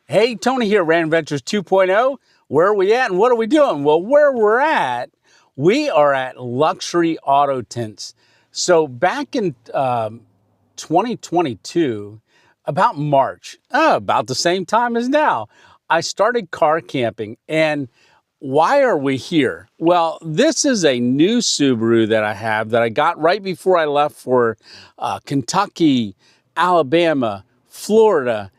Hey, Tony here, Rand Ventures 2.0. Where are we at and what are we doing? Well, where we're at, we are at Luxury Auto Tints. So back in 2022, about March, about the same time as now, I started car camping. And why are we here? Well, this is a new Subaru that I have that I got right before I left for Kentucky, Alabama, Florida,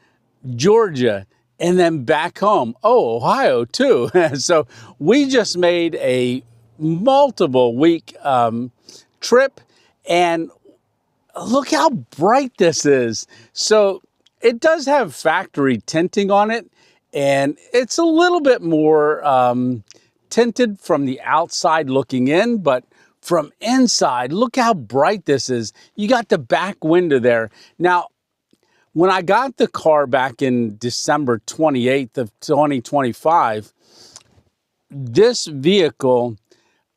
Georgia, and then back home. Oh, Ohio too. So we just made a multiple week trip, and look how bright this is. So it does have factory tinting on it, and it's a little bit more tinted from the outside looking in, but from inside, look how bright this is. You got the back window there. Now, when I got the car back in December 28th of 2025, this vehicle,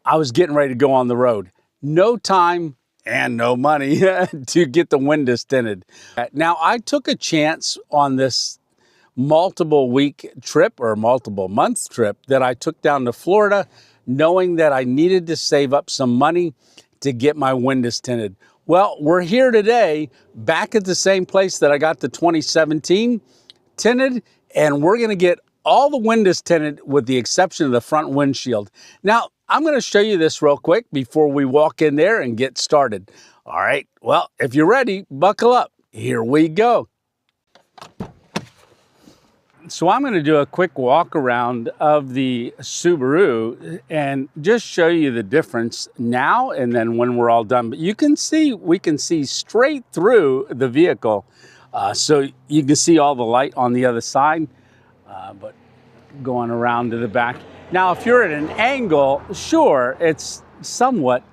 I was getting ready to go on the road. No time and no money to get the windows tinted. Now, I took a chance on this multiple week trip or multiple month trip that I took down to Florida, knowing that I needed to save up some money to get my windows tinted. Well, we're here today, back at the same place that I got the 2017 tinted, and we're gonna get all the windows tinted with the exception of the front windshield. Now, I'm gonna show you this real quick before we walk in there and get started. All right, well, if you're ready, buckle up. Here we go. So I'm going to do a quick walk around of the Subaru and just show you the difference now and then when we're all done. But you can see, we can see straight through the vehicle. So you can see all the light on the other side, but going around to the back. Now, if you're at an angle, sure, it's somewhat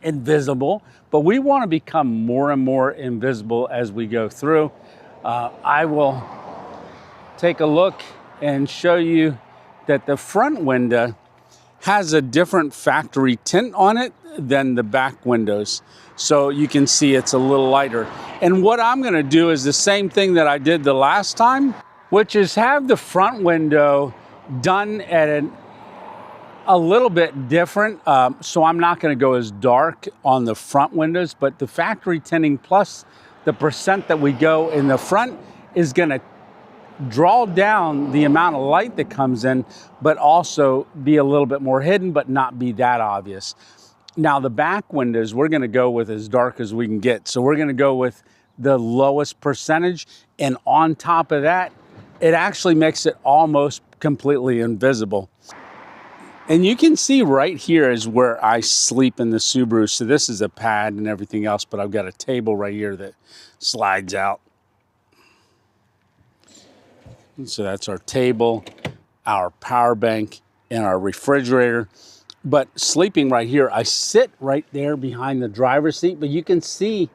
invisible, but we want to become more and more invisible as we go through. I will take a look and show you that the front window has a different factory tint on it than the back windows. So you can see it's a little lighter. And what I'm gonna do is the same thing that I did the last time, which is have the front window done at a little bit different. So I'm not gonna go as dark on the front windows, but the factory tinting plus the percent that we go in the front is gonna draw down the amount of light that comes in, but also be a little bit more hidden, but not be that obvious. Now, the back windows, we're gonna go with as dark as we can get. So we're gonna go with the lowest percentage, and on top of that, it actually makes it almost completely invisible. And you can see right here is where I sleep in the Subaru. So this is a pad and everything else, but I've got a table right here that slides out. So that's our table, our power bank, and our refrigerator. But sleeping right here, I sit right there behind the driver's seat, but you can see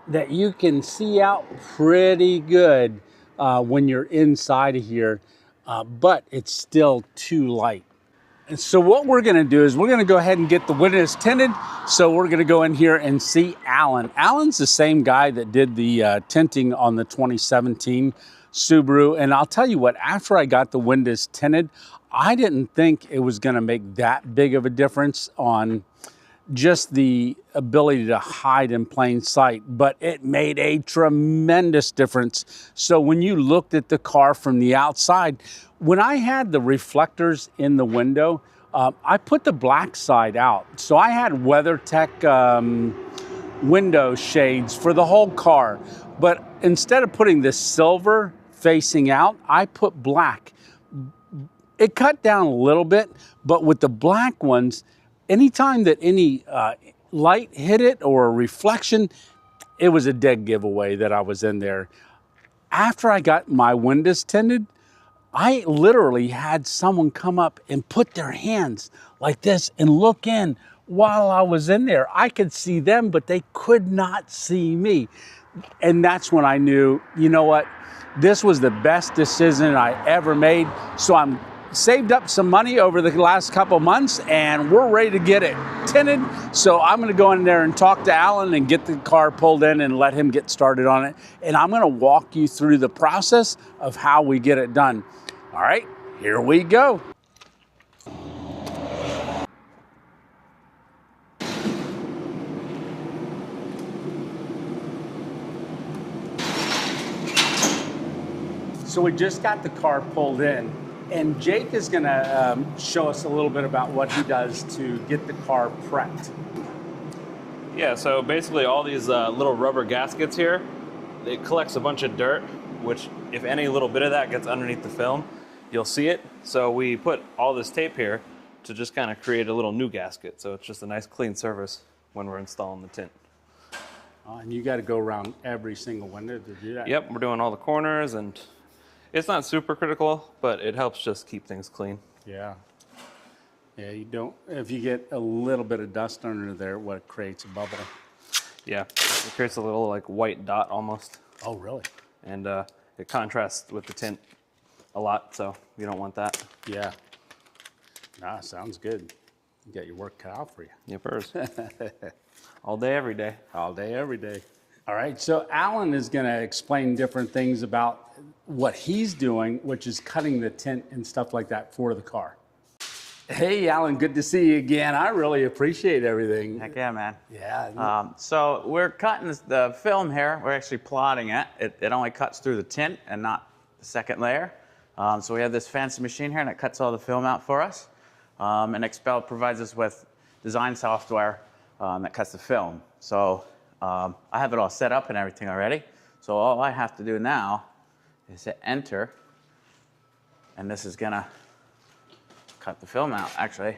that you can see out pretty good when you're inside of here, but it's still too light. And so what we're gonna do is we're gonna go ahead and get the windows tinted. So we're gonna go in here and see Alan. Alan's the same guy that did the tinting on the 2017 Subaru. And I'll tell you what, after I got the windows tinted, I didn't think it was gonna make that big of a difference on just the ability to hide in plain sight, but it made a tremendous difference. So when you looked at the car from the outside, when I had the reflectors in the window, I put the black side out. So I had WeatherTech window shades for the whole car, but instead of putting this silver facing out, I put black. It cut down a little bit, but with the black ones, anytime that any light hit it or a reflection, it was a dead giveaway that I was in there. After I got my windows tinted, I literally had someone come up and put their hands like this and look in while I was in there. I could see them, but they could not see me. And that's when I knew, you know what? This was the best decision I ever made. So I'm saved up some money over the last couple months, and we're ready to get it tinted. So I'm going to go in there and talk to Alan and get the car pulled in and let him get started on it. And I'm going to walk you through the process of how we get it done. All right, here we go. So we just got the car pulled in, and Jake is going to show us a little bit about what he does to get the car prepped. Yeah, so basically all these little rubber gaskets here, it collects a bunch of dirt, which if any little bit of that gets underneath the film, you'll see it. So we put all this tape here to just kind of create a little new gasket. So it's just a nice clean surface when we're installing the tint. And you got to go around every single window to do that? Yep, we're doing all the corners, and it's not super critical, but it helps just keep things clean. Yeah. Yeah, you don't, if you get a little bit of dust under there, what creates a bubble. Yeah, it creates a little like white dot almost. Oh, really? And it contrasts with the tint a lot, so you don't want that. Yeah. Nah, sounds good. You got your work cut out for you. Yippers. All day, every day. All day, every day. All right, so Alan is going to explain different things about what he's doing, which is cutting the tint and stuff like that for the car. Hey, Alan, good to see you again. I really appreciate everything. Heck yeah, man. Yeah. So we're cutting the film here. We're actually plotting it. It only cuts through the tint and not the second layer. So we have this fancy machine here, and it cuts all the film out for us. And Expel provides us with design software that cuts the film. So I have it all set up and everything already. So all I have to do now is hit enter, and this is gonna cut the film out. Actually,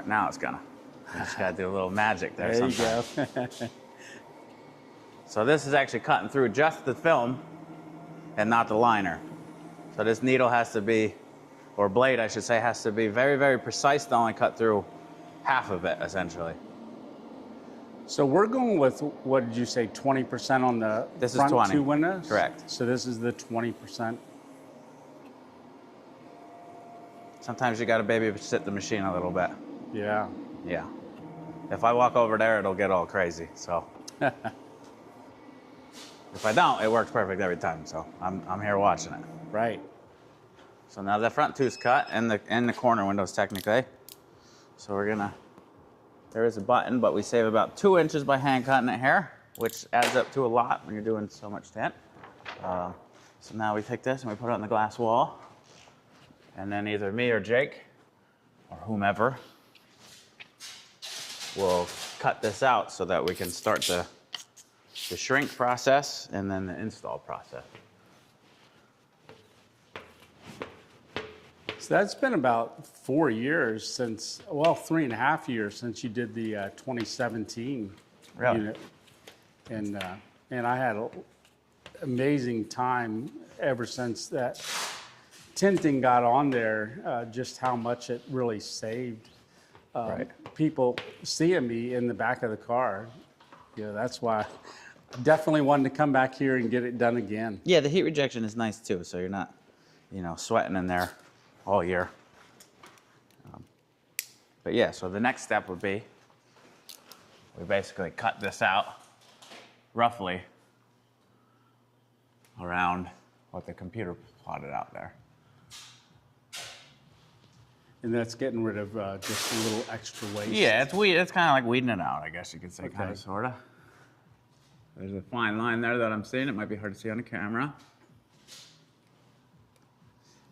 now it's gonna. I just gotta do a little magic there. There you go. So this is actually cutting through just the film and not the liner. So this needle has to be, or blade I should say, has to be very, very precise to only cut through half of it, essentially. So we're going with, what did you say, 20% on the This front is 20. two windows? Correct. So this is the 20%. Sometimes you gotta babysit the machine a little bit. Yeah. Yeah. If I walk over there, it'll get all crazy, so. If I don't, it works perfect every time, so I'm here watching it. Right. So now the front two's cut, and the corner windows technically. So we're gonna, there is a button, but we save about 2 inches by hand cutting it here, which adds up to a lot when you're doing so much tint. So now we take this and we put it on the glass wall, and then either me or Jake, or whomever, will cut this out so that we can start the shrink process and then the install process. So that's been about 4 years since, well, 3.5 years since you did the 2017 Really? unit. And I had an amazing time ever since that tinting got on there, just how much it really saved Right. people seeing me in the back of the car. You know, that's why I definitely wanted to come back here and get it done again. Yeah, the heat rejection is nice too, so you're not, sweating in there all year. But yeah, so the next step would be, we basically cut this out roughly around what the computer plotted out there. And that's getting rid of just a little extra waste. Yeah, it's kind of like weeding it out, I guess you could say, Okay. kind of, sort of. There's a fine line there that I'm seeing. It might be hard to see on the camera.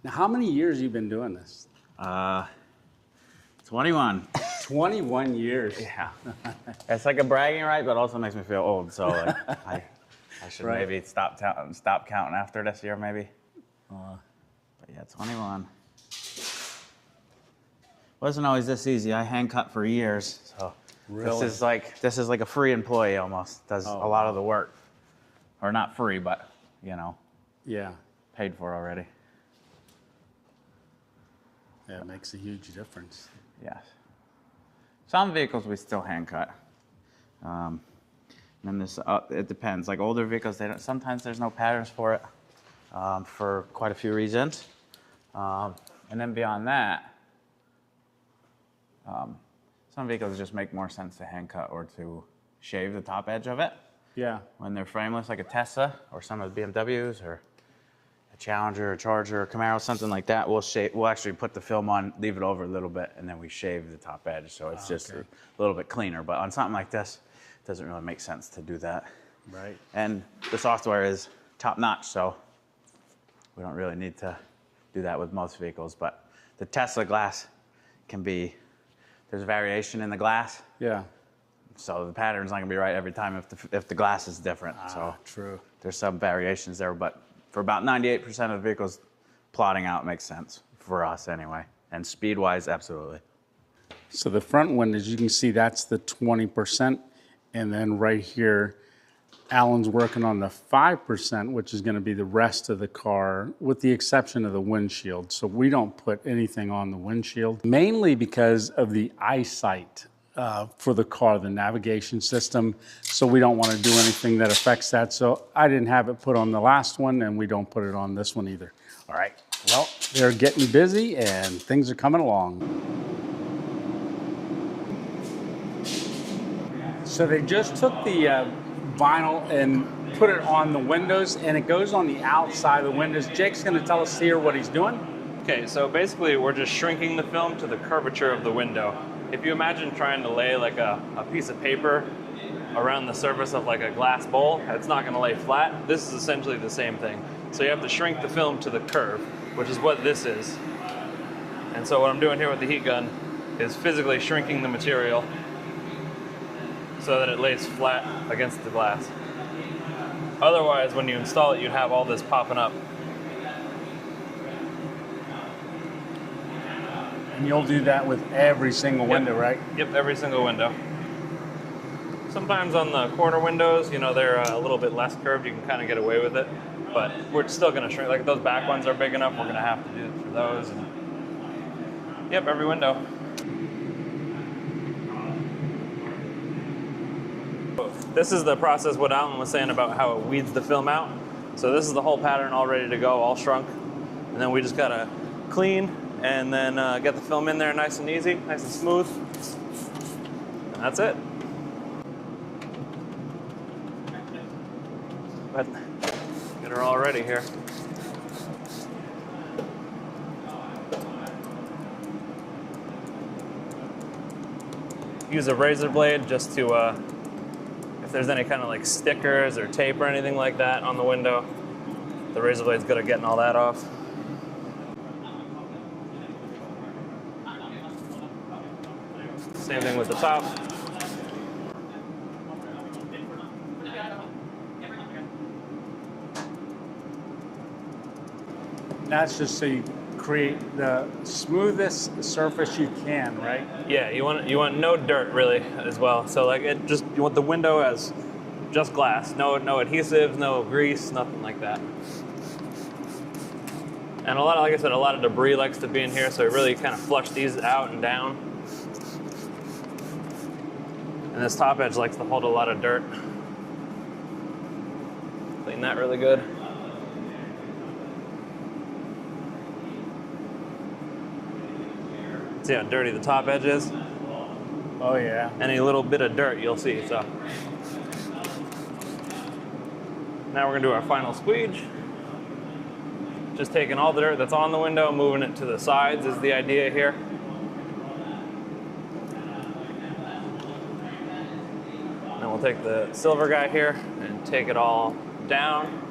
Now, how many years you been doing this? 21. 21 years. Yeah. It's like a bragging right, but also makes me feel old. So like, I should Right. maybe stop counting after this year, maybe. But yeah, 21. Wasn't always this easy. I hand cut for years, so Really? this is like a free employee almost. Does a lot of the work, or not free, but Yeah. paid for already. Yeah, it makes a huge difference. Yes. Some vehicles we still hand cut. And then this, it depends. Like older vehicles, sometimes there's no patterns for it for quite a few reasons. And then beyond that, some vehicles just make more sense to hand cut or to shave the top edge of it. Yeah. When they're frameless, like a Tesla or some of the BMWs or a Challenger, a Charger, a Camaro, something like that, we'll actually put the film on, leave it over a little bit, and then we shave the top edge. So it's just a little bit cleaner. But on something like this, it doesn't really make sense to do that. Right. And the software is top notch, so we don't really need to do that with most vehicles. But the Tesla glass can be, there's variation in the glass. Yeah. So the pattern's not gonna be right every time if the glass is different. So true. there's some variations there, but for about 98% of the vehicles, plotting out makes sense for us anyway. And speed-wise, absolutely. So the front windows, you can see that's the 20%. And then right here, Alan's working on the 5%, which is gonna be the rest of the car, with the exception of the windshield. So we don't put anything on the windshield, mainly because of the eyesight for the car, the navigation system. So we don't wanna do anything that affects that. So I didn't have it put on the last one, and we don't put it on this one either. All right, well, they're getting busy and things are coming along. So they just took the vinyl and put it on the windows, and it goes on the outside of the windows. Jake's gonna tell us here what he's doing. Okay, so basically we're just shrinking the film to the curvature of the window. If you imagine trying to lay like a piece of paper around the surface of like a glass bowl, it's not gonna lay flat. This is essentially the same thing. So you have to shrink the film to the curve, which is what this is. And so what I'm doing here with the heat gun is physically shrinking the material so that it lays flat against the glass. Otherwise, when you install it, you'd have all this popping up. And you'll do that with every single window, right? Yep, every single window. Sometimes on the corner windows, you know, they're a little bit less curved. You can kind of get away with it, but we're still gonna shrink. Like those back ones are big enough, we're gonna have to do it for those. And, yep, every window. This is the process what Alan was saying about how it weeds the film out. So this is the whole pattern all ready to go, all shrunk. And then we just gotta clean and then get the film in there nice and easy, nice and smooth. And that's it. But get her all ready here. Use a razor blade just to, if there's any kind of like stickers or tape or anything like that on the window, the razor blade's good at getting all that off. Same thing with the top. That's just so you create the smoothest surface you can, right? Yeah, you want no dirt really as well. So like you want the window as just glass, no adhesives, no grease, nothing like that. And like I said, a lot of debris likes to be in here, so it really kind of flush these out and down. And this top edge likes to hold a lot of dirt. Clean that really good. See how dirty the top edge is? Oh yeah. Any little bit of dirt you'll see, so. Now we're gonna do our final squeege. Just taking all the dirt that's on the window, moving it to the sides is the idea here. Then we'll take the silver guy here and take it all down.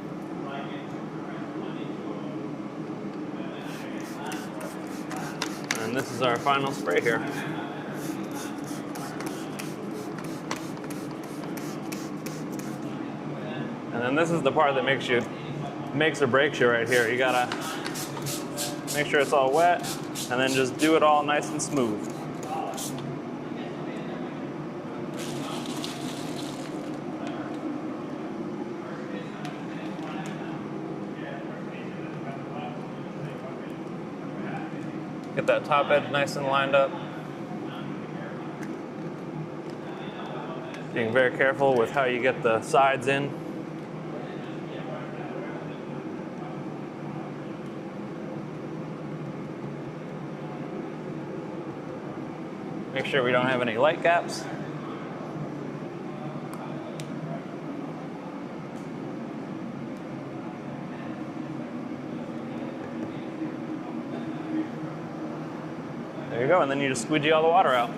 And this is our final spray here. And then this is the part that makes or breaks you right here. You gotta make sure it's all wet and then just do it all nice and smooth. Get that top edge nice and lined up. Being very careful with how you get the sides in. Make sure we don't have any light gaps. There you go, and then you just squeegee all the water out.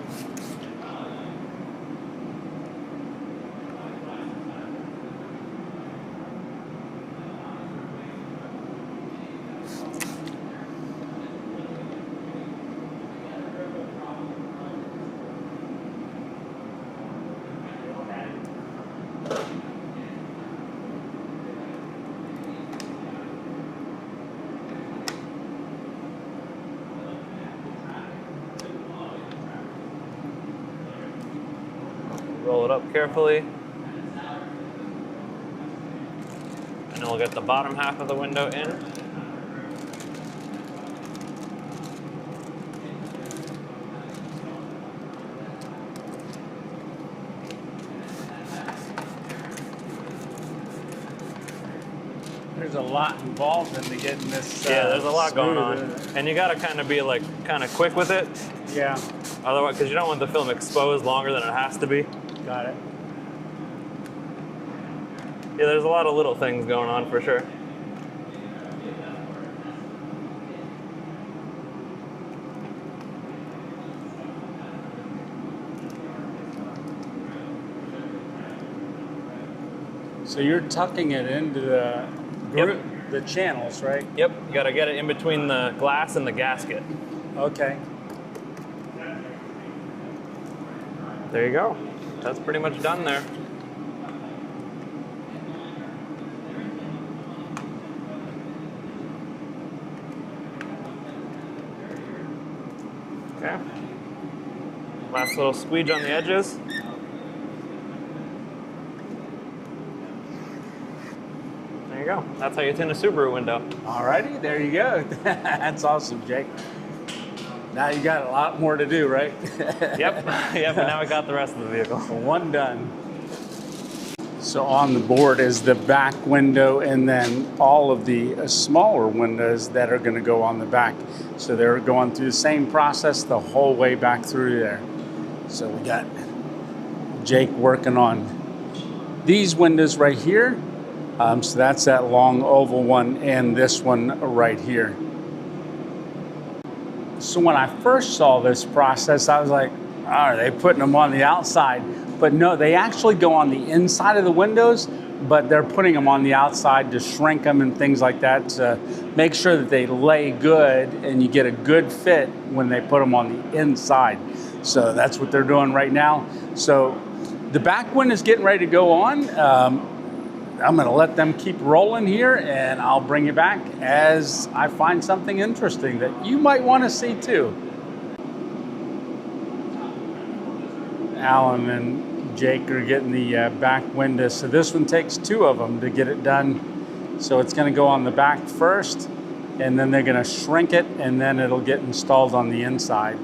Roll it up carefully. And then we'll get the bottom half of the window in. There's a lot involved into getting this. Yeah, there's a lot going on. And you gotta kind of be like, kind of quick with it. Yeah. Otherwise, because you don't want the film exposed longer than it has to be. Got it. Yeah, there's a lot of little things going on for sure. So you're tucking it into the group, the channels, right? Yep, you gotta get it in between the glass and the gasket. Okay. There you go. That's pretty much done there. Okay. Last little squeege on the edges. There you go. That's how you tint a Subaru window. Alrighty, there you go. That's awesome, Jake. Now you got a lot more to do, right? Yep, yep, and now we got the rest of the vehicle. One done. So on the board is the back window and then all of the smaller windows that are gonna go on the back. So they're going through the same process the whole way back through there. So we got Jake working on these windows right here. So that's that long oval one and this one right here. So when I first saw this process, I was like, oh, are they putting them on the outside? But no, they actually go on the inside of the windows, but they're putting them on the outside to shrink them and things like that to make sure that they lay good and you get a good fit when they put them on the inside. So that's what they're doing right now. So the back one is getting ready to go on. I'm gonna let them keep rolling here and I'll bring you back as I find something interesting that you might wanna see too. Alan and Jake are getting the back window. So this one takes two of them to get it done. So it's gonna go on the back first and then they're gonna shrink it and then it'll get installed on the inside.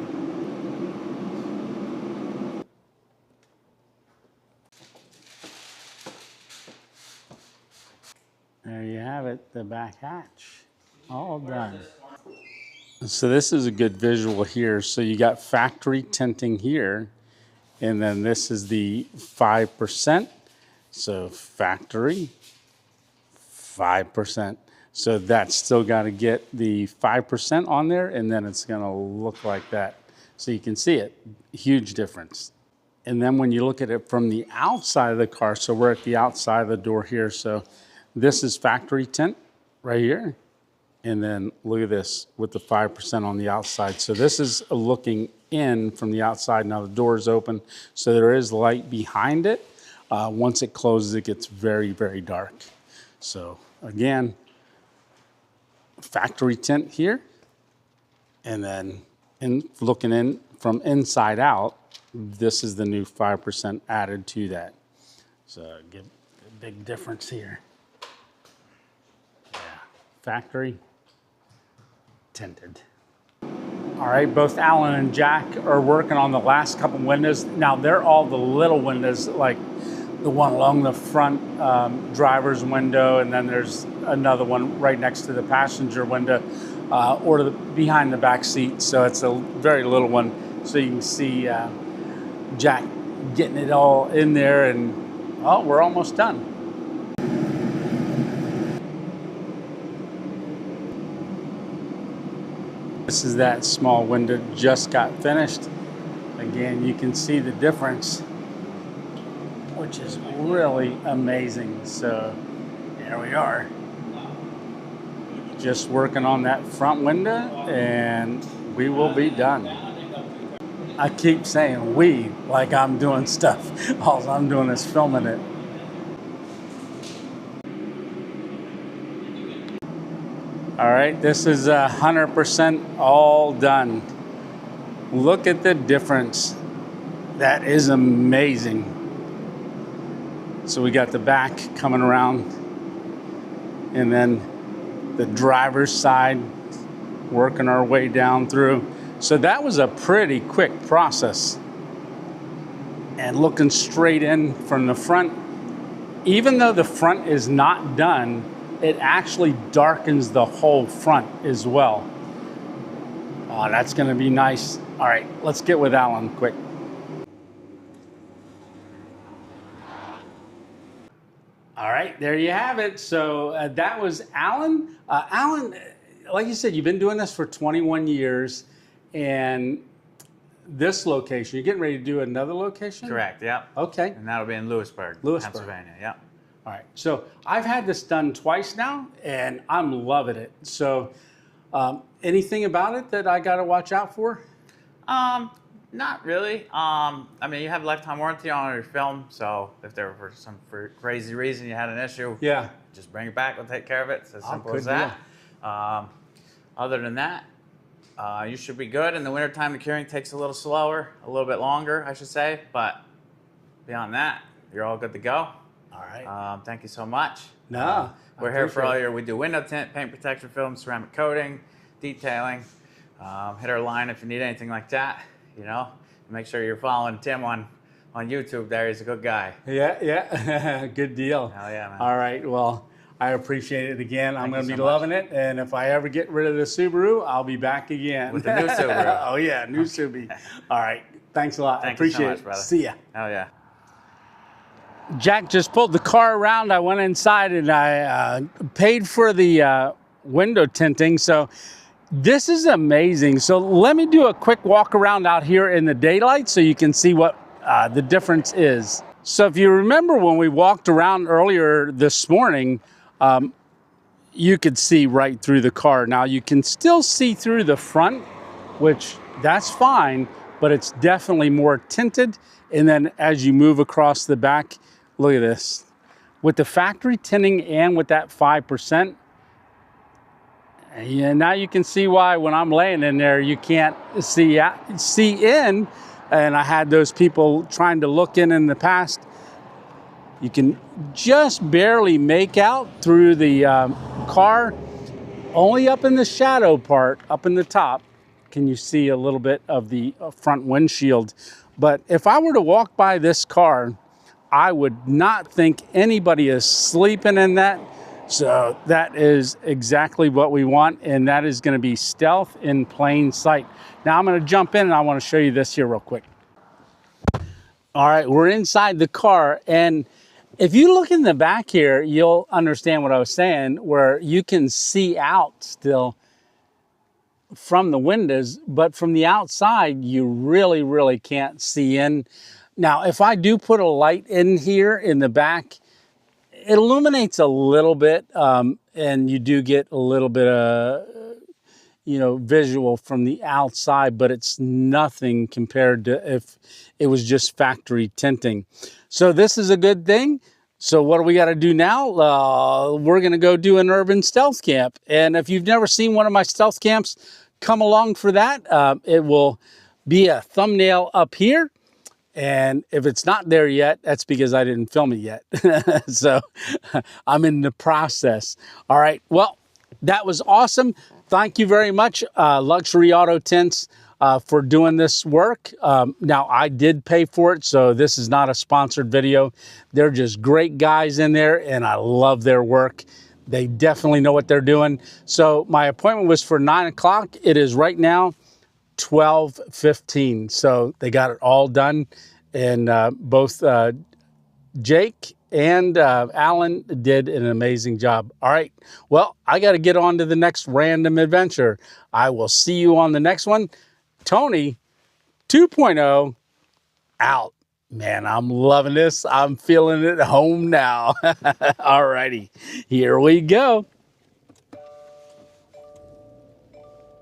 There you have it, the back hatch, all done. So this is a good visual here. So you got factory tinting here, and then this is the 5%. So factory, 5%. So that's still got to get the 5% on there, and then it's gonna look like that. So you can see it, huge difference. And then when you look at it from the outside of the car, so we're at the outside of the door here, so this is factory tint right here. And then look at this with the 5% on the outside. So this is looking in from the outside. Now the door is open, so there is light behind it. Once it closes, it gets very, very dark. So again, factory tint here. And then looking in from inside out, this is the new 5% added to that. So give a big difference here. Factory tinted. All right, both Alan and Jack are working on the last couple windows. Now they're all the little windows, like the one along the front driver's window, and then there's another one right next to the passenger window or behind the back seat. So it's a very little one. so you can see Jack getting it all in there, and oh, we're almost done. This is that small window, just got finished. Again, you can see the difference, which is really amazing. So there we are. Just working on that front window and we will be done. I keep saying we, like I'm doing stuff. All I'm doing is filming it. All right, this is 100% all done. Look at the difference. That is amazing. So we got the back coming around, and then the driver's side, working our way down through. So that was a pretty quick process. And looking straight in from the front, even though the front is not done, it actually darkens the whole front as well. Oh, that's gonna be nice. All right, let's get with Alan quick. All right, there you have it. So that was Alan. Alan, like you said, you've been doing this for 21 years, and this location, you're getting ready to do another location? Correct, yeah. Okay. And that'll be in Lewisburg, Pennsylvania, yeah. All right, so I've had this done twice now, and I'm loving it. So anything about it that I got to watch out for? Not really. I mean, you have lifetime warranty on your film, so if there were some crazy reason you had an issue, yeah, just bring it back. We'll take care of it. It's as simple as deal. that. Other than that, you should be good. In the wintertime, the curing takes a little slower, a little bit longer, I should say. But beyond that, you're all good to go. All right. Thank you so much. No, we're here for all your. We do window tint, paint protection film, ceramic coating, detailing. Hit our line if you need anything like that. You know, make sure you're following Tim on YouTube. There, he's a good guy. Yeah, good deal. Hell yeah, man. All right, well, I appreciate it again. I'm going to be so loving it, and if I ever get rid of the Subaru, I'll be back again. With the new Subaru. Oh yeah, new Subaru. All right, thanks a lot. I appreciate you so much, it. brother. See ya. Hell yeah. Jack just pulled the car around. I went inside and I paid for the window tinting. So this is amazing. So let me do a quick walk around out here in the daylight so you can see what the difference is. So if you remember when we walked around earlier this morning, you could see right through the car. Now you can still see through the front, which that's fine, but it's definitely more tinted. And then as you move across the back, look at this. With the factory tinting and with that 5%, and now you can see why when I'm laying in there, you can't see in. And I had those people trying to look in the past. You can just barely make out through the car. Only up in the shadow part, up in the top, can you see a little bit of the front windshield. But if I were to walk by this car, I would not think anybody is sleeping in that. So that is exactly what we want, and that is going to be stealth in plain sight. Now I'm going to jump in and I want to show you this here real quick. All right, we're inside the car, and if you look in the back here, you'll understand what I was saying, where you can see out still from the windows, but from the outside, you really can't see in. Now, if I do put a light in here in the back, it illuminates a little bit, and you do get a little bit of, visual from the outside, but it's nothing compared to if it was just factory tinting. So this is a good thing. So what do we got to do now? We're going to go do an urban stealth camp. And if you've never seen one of my stealth camps, come along for that. It will be a thumbnail up here. And if it's not there yet, that's because I didn't film it yet. So I'm in the process. All right. Well, that was awesome. Thank you very much, Luxury Auto Tints, for doing this work. Now, I did pay for it, so this is not a sponsored video. They're just great guys in there, and I love their work. They definitely know what they're doing. So my appointment was for 9 o'clock. It is right now 12:15. So they got it all done, and both Jake and Alan did an amazing job. All right, well, I got to get on to the next random adventure. I will see you on the next one. Tony 2.0 out. Man, I'm loving this. I'm feeling it at home now. All righty, here we go.